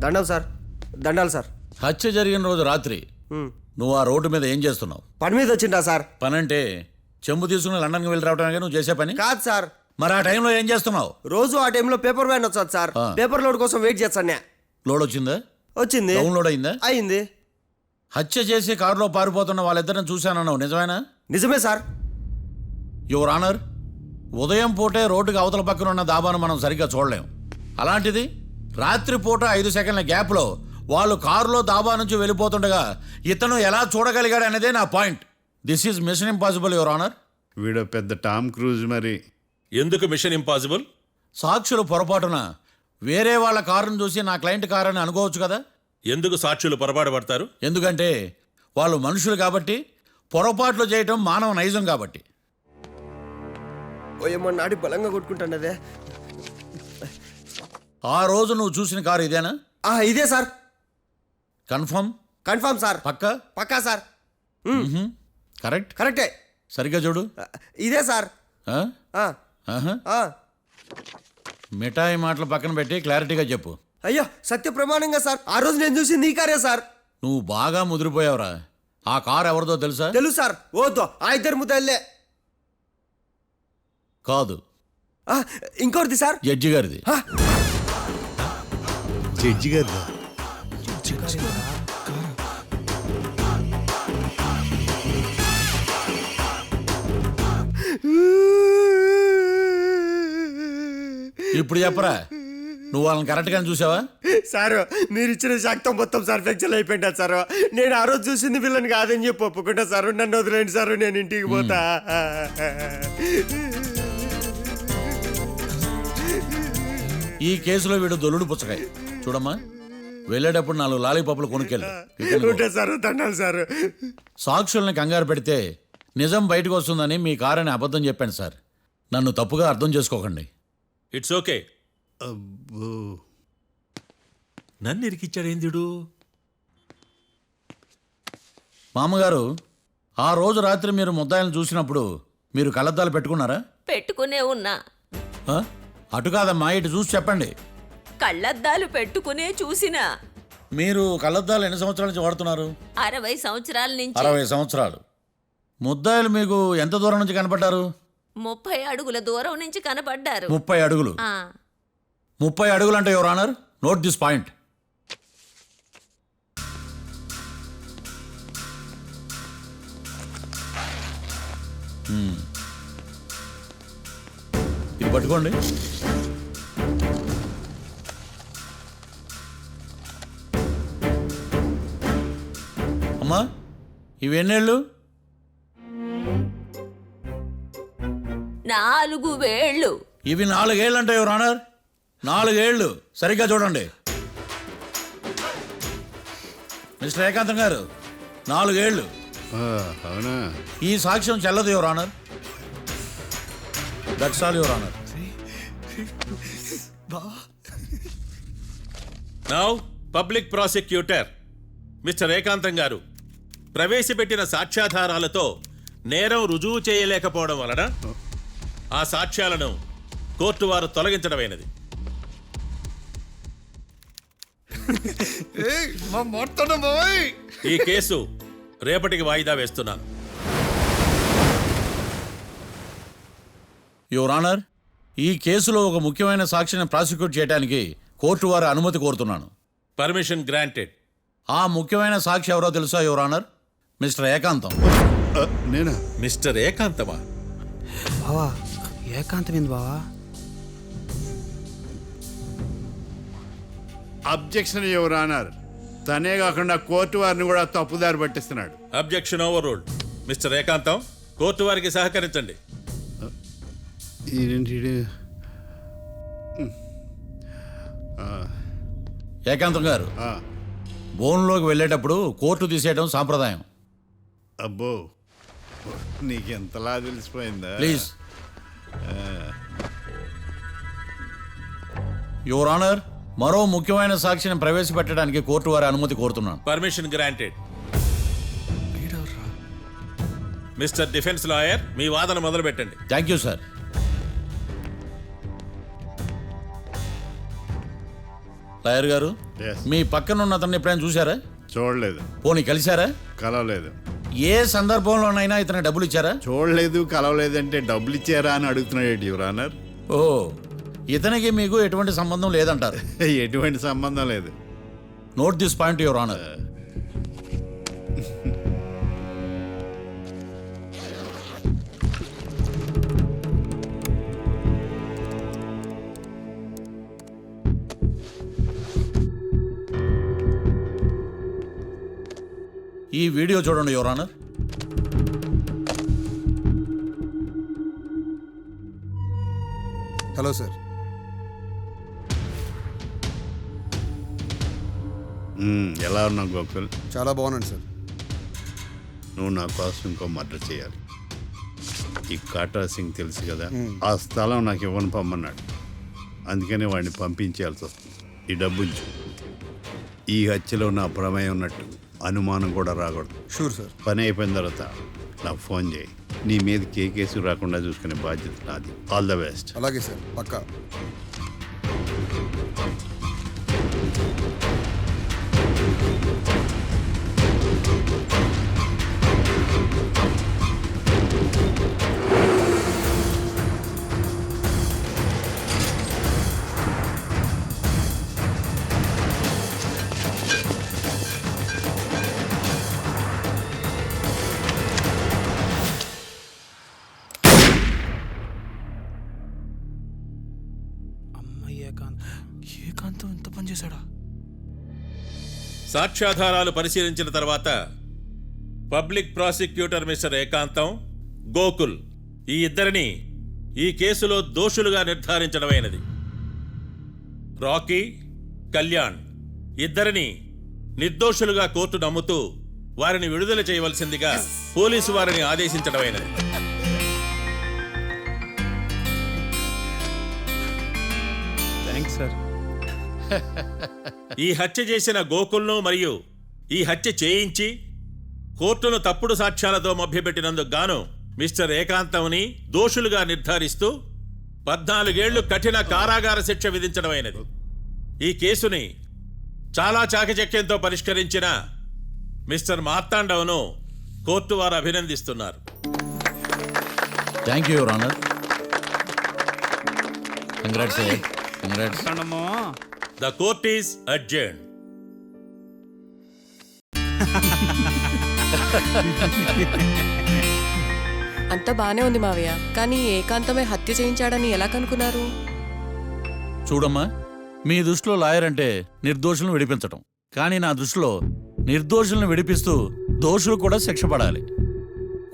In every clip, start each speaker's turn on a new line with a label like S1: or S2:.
S1: దండం సార్, దండాలు సార్.
S2: హత్య జరిగిన రోజు రాత్రి నువ్వు ఆ రోడ్డు మీద ఏం చేస్తున్నావు?
S1: పని మీద వచ్చిందా సార్?
S2: పని అంటే చెంబు తీసుకుని లండన్కి వెళ్ళి రావడానికి నువ్వు చేసే పని
S1: కాదు సార్.
S2: మరి ఆ టైంలో ఏం చేస్తున్నావు?
S1: రోజు ఆ టైంలో పేపర్ వ్యాన్ వచ్చాది సార్. పేపర్ లోడ్ కోసం వెయిట్ చేస్తాను.
S2: లోడ్ వచ్చిందా?
S1: వచ్చింది.
S2: డౌన్లోడ్ అయిందా?
S1: అయింది.
S2: హత్య చేసి కారులో పారిపోతున్న వాళ్ళిద్దరిని చూశానన్నావు, నిజమేనా?
S1: నిజమే సార్.
S2: యువర్ ఆనర్, ఉదయం పూటే రోడ్డుకి అవతల పక్కన ఉన్న దాబాను మనం సరిగ్గా చూడలేం. అలాంటిది రాత్రి పూట 5 సెకండ్ల గ్యాప్లో వాళ్ళు కారులో దాబా నుంచి వెళ్ళిపోతుండగా ఇతను ఎలా చూడగలిగాడు అనేదే నా point. This is mission impossible your honour.
S3: వీడు పెద్ద టామ్ క్రూజ్. మరి
S4: ఎందుకు మిషన్ ఇంపాసిబుల్?
S2: సాక్షులు పొరపాటున వేరే వాళ్ళ కారును చూసి నా క్లయింట్ కారు అని అనుకోవచ్చు కదా.
S4: ఎందుకు సాక్షులు పొరపాటు పడతారు?
S2: ఎందుకంటే వాళ్ళు మనుషులు కాబట్టి, పొరపాట్లు చేయటం మానవ నైజం కాబట్టి.
S1: ఓ ఏమో నాడి బలంగా కొట్టుకుంటానదే.
S2: ఆ రోజు నువ్వు చూసిన కారు ఇదేనా?
S1: ఇదే సార్.
S2: కన్ఫర్మ్?
S1: Confirm sir.
S2: పక్కా?
S1: పక్కా సార్.
S2: కరెక్ట్?
S1: కరెక్టే.
S2: సరిగ్గా చూడు.
S1: ఇదే సార్.
S2: మిఠాయి మాటలు పక్కన పెట్టి క్లారిటీగా చెప్పు.
S1: అయ్యో సత్య ప్రమాణంగా సార్, ఆ రోజు నేను చూసింది ఈ కారే సార్.
S2: నువ్వు బాగా ముదిరిపోయావురా. ఆ కారు ఎవరిదో తెలుసా?
S1: తెలుసు సార్. ఓతో ఆ ఇద్దరు ముద్దల్లే.
S2: కాదు,
S1: ఇంకోటిది సార్.
S2: జడ్జి గారిది.
S3: జడ్జి గారు
S2: ఇప్పుడు చెప్పరా, నువ్వు వాళ్ళని కరెక్ట్గానే చూసావా?
S1: సారు మీరు ఇచ్చిన శాక్తం మొత్తం సార్ ఫ్లెక్చర్ అయిపోయింటా సారు. నేను ఆ రోజు చూసింది వీళ్ళని కాదని చెప్పి ఒప్పుకుంటా సారు. నన్ను వదిలేండి సారు, నేను ఇంటికి పోతా.
S2: ఈ కేసులో వీడు దొల్లుడు పుచ్చకాయ. చూడమ్మా, వెళ్ళేటప్పుడు 4 లాలీపాపులు కొనుక్కెళ్ళు.
S1: ఉంటా సారు, దండాలు సారు.
S2: సాక్షుల్ని కంగారు పెడితే నిజం బయటకు వస్తుందని మీ కారని అబద్ధం చెప్పాను సార్. నన్ను తప్పుగా అర్థం చేసుకోకండి.
S4: It's okay.
S3: అబ్బో,
S4: నన్ను ఇరికిచ్చాడేందుడు?
S2: మామగారు, ఆ రోజు రాత్రి మీరు ముద్దాయిలను చూసినప్పుడు మీరు కళ్ళద్దాలు పెట్టుకున్నారా?
S5: పెట్టుకునే ఉన్నా.
S2: అటు కాదమ్మా, ఇటు చూసి చెప్పండి.
S5: కళ్ళద్దాలు పెట్టుకునే చూసినా.
S2: మీరు కళ్ళద్దాలు ఎన్ని సంవత్సరాల నుంచి వాడుతున్నారు?
S5: 60 సంవత్సరాల నుంచి.
S2: 60 సంవత్సరాలు. ముద్దాయిలు మీకు ఎంత దూరం నుంచి కనపడ్డారు?
S5: 30 అడుగుల దూరం నుంచి కనపడ్డారు.
S2: 30 అడుగులు? 30 అడుగులు అంటే your honour, note this point. ఇది పట్టుకోండి. అమ్మా, ఇవి ఎన్నేళ్ళు?
S5: 4 వేళ్ళు.
S2: ఇవి 4 ఏళ్ళు అంటే యువర్ ఆనర్, 4 ఏళ్ళు. సరిగ్గా చూడండి మిస్టర్ ఏకాంతం గారు, 4 ఏళ్ళు.
S3: అవునా?
S2: ఈ సాక్ష్యం చెల్లదు your honour. That's all your honour.
S4: Now public prosecutor mister ఏకాంతం గారు ప్రవేశపెట్టిన సాక్ష్యాధారాలతో నేరం రుజువు చేయలేకపోవడం వలన ఆ సాక్ష్యాలను కోర్టు వారు తొలగించడమైనది. ఈ కేసు రేపటికి వాయిదా వేస్తున్నాను.
S2: యువర్ ఆనర్, ఈ కేసులో ఒక ముఖ్యమైన సాక్షిని ప్రాసిక్యూట్ చేయడానికి కోర్టు వారి అనుమతి కోరుతున్నాను.
S4: Permission granted.
S2: ఆ ముఖ్యమైన సాక్షి ఎవరో తెలుసా యువర్ ఆనర్? మిస్టర్ ఏకాంతం.
S3: నేనా?
S4: మిస్టర్ ఏకాంతమా?
S6: బావా ఏకాంతమైంది బావా.
S3: Objection your honour. తనే కాకుండా కోర్టు వారిని కూడా తప్పుదారి పట్టిస్తున్నాడు.
S4: Objection over ruled. మిస్టర్ ఏకాంతం, కోర్టు వారికి సహకరించండి.
S2: ఏకాంతం గారు, బోన్లోకి వెళ్ళేటప్పుడు కోర్టు తీసేయడం సాంప్రదాయం.
S3: అబ్బో, నీకెంతలా తెలిసిపోయిందా?
S2: ప్లీజ్. యువర్ ఆనర్, మరో ముఖ్యమైన సాక్షిని ప్రవేశపెట్టడానికి కోర్టు వారి అనుమతి కోరుతున్నాను.
S4: Permission granted. Mister defence lawyer, మీ వాదన మొదలు పెట్టండి.
S2: Thank you sir. లాయర్ గారు,
S3: Yes.
S2: మీ పక్కన ఉన్న అతన్ని ఎప్పుడైనా చూసారా?
S3: చూడలేదు,
S2: పోనీ కలిశారా?
S3: కలవలేదు.
S2: ఏ సందర్భంలోనైనా ఇతనికి డబ్బులు ఇచ్చారా?
S3: చూడలేదు, కలవలేదు అంటే డబ్బులు ఇచ్చారా అని అడుగుతున్నాడు యువర్ ఆనర్.
S2: ఓ, ఇతనికి మీకు ఎటువంటి సంబంధం లేదంటారు.
S3: ఎటువంటి సంబంధం లేదు.
S2: Note this point your honour. ఈ వీడియో చూడండి యువర్ ఆనర్.
S7: Hello sir.
S3: ఎలా ఉన్నావు గోకుల్?
S7: చాలా బాగున్నాను సార్.
S3: నువ్వు నా కోసం ఇంకో మర్డర్ చేయాలి. ఈ కాటా సింగ్ తెలుసు కదా, ఆ స్థలం నాకు ఇవ్వని పొమ్మన్నాడు. అందుకనే వాడిని పంపించాల్సి వస్తుంది. ఈ డబ్బులు ఈ హత్యలో నా ప్రమేయం ఉన్నట్టు అనుమానం కూడా రాకూడదు.
S7: Sure sir.
S3: పని అయిపోయిన తర్వాత నాకు ఫోన్ చేయి. నీ మీద కేసు రాకుండా చూసుకునే బాధ్యత నాది. All the best.
S7: అలాగే సార్, పక్కా.
S6: అమ్మ ఏకాంతం ఇంత పని చేశాడా?
S4: సాక్ష్యాధారాలు పరిశీలించిన తర్వాత పబ్లిక్ ప్రాసిక్యూటర్ మిస్టర్ ఏకాంతం, గోకుల్ ఈ ఇద్దరిని ఈ కేసులో దోషులుగా నిర్ధారించడమైనది. రాకీ, కళ్యాణ్ ఇద్దరిని నిర్దోషులుగా కోర్టు నమ్ముతూ వారిని విడుదల చేయవలసిందిగా పోలీసు వారిని ఆదేశించడమైనది.
S6: Thanks sir.
S4: ఈ హత్య చేసిన గోకుల్ను మరియు ఈ హత్య చేయించి కోర్టును తప్పుడు సాక్ష్యాలతో మభ్యపెట్టినందుకు గాను మిస్టర్ ఏకాంతంని దోషులుగా నిర్ధారిస్తూ 14 ఏళ్లు కఠిన కారాగార శిక్ష విధించడమైనది. ఈ కేసుని చాలా చాకచక్యంతో పరిష్కరించిన మిస్టర్ మార్తాండవ్ను కోర్టు వారు అభినందిస్తున్నారు.
S2: Thank you your honour. Congrats. Congrats.
S4: The court is adjourned.
S8: అంతా బానే ఉంది మావయ్య, కానీ ఏకాంతమే హత్య చేయించాడని ఎలా కనుక్కున్నారు?
S2: చూడమ్మా, మీ దృష్టిలో లాయర్ అంటే నిర్దోషులను విడిపించటం, కానీ నా దృష్టిలో నిర్దోషులను విడిపిస్తూ దోషులు కూడా శిక్ష పడాలి.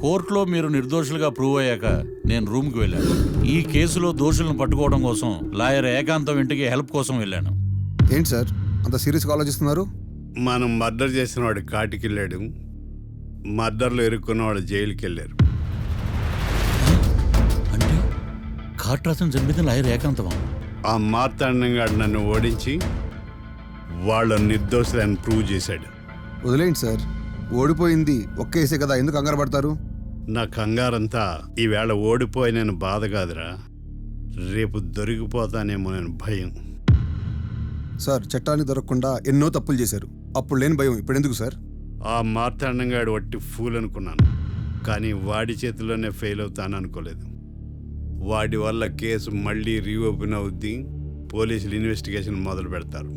S2: కోర్టులో మీరు నిర్దోషులుగా ప్రూవ్ అయ్యాక నేను రూమ్కి వెళ్ళాను. ఈ కేసులో దోషులను పట్టుకోవడం కోసం లాయర్ ఏకాంతం ఇంటికి హెల్ప్ కోసం వెళ్ళాను.
S7: ఏంటి సార్ అంత సీరియస్గా ఆలోచిస్తున్నారు?
S3: మనం మర్డర్ చేసిన వాడు కాటికి వెళ్ళాడు, మర్డర్లో ఇరుక్కున్న వాడు జైలుకి వెళ్ళారు.
S2: అంటే కాట్రాసం చంపిన లాయర్ ఏకాంతమా?
S3: ఆ మార్తాండంగా నన్ను ఓడించి వాళ్ళ నిర్దోషులని ప్రూవ్ చేశాడు.
S7: వదిలేండి సార్, ఓడిపోయింది ఒక్క కేసే కదా, ఎందుకు కంగారు పడతారు?
S3: నా కంగారంతా ఈవేళ ఓడిపోయి నేను బాధ కాదురా, రేపు దొరికిపోతానేమో నేను భయం.
S7: సార్, చట్టానికి దొరకకుండా ఎన్నో తప్పులు చేశారు, అప్పుడు లేని భయం ఇప్పుడు ఎందుకు సార్?
S3: ఆ మార్తాండంగాడు వట్టి ఫూల్ అనుకున్నాను, కానీ వాడి చేతిలోనే ఫెయిల్ అవుతాను అనుకోలేదు. వాడి వల్ల కేసు మళ్ళీ రీఓపెన్ అవుద్ది, పోలీసులు ఇన్వెస్టిగేషన్ మొదలు పెడతారు.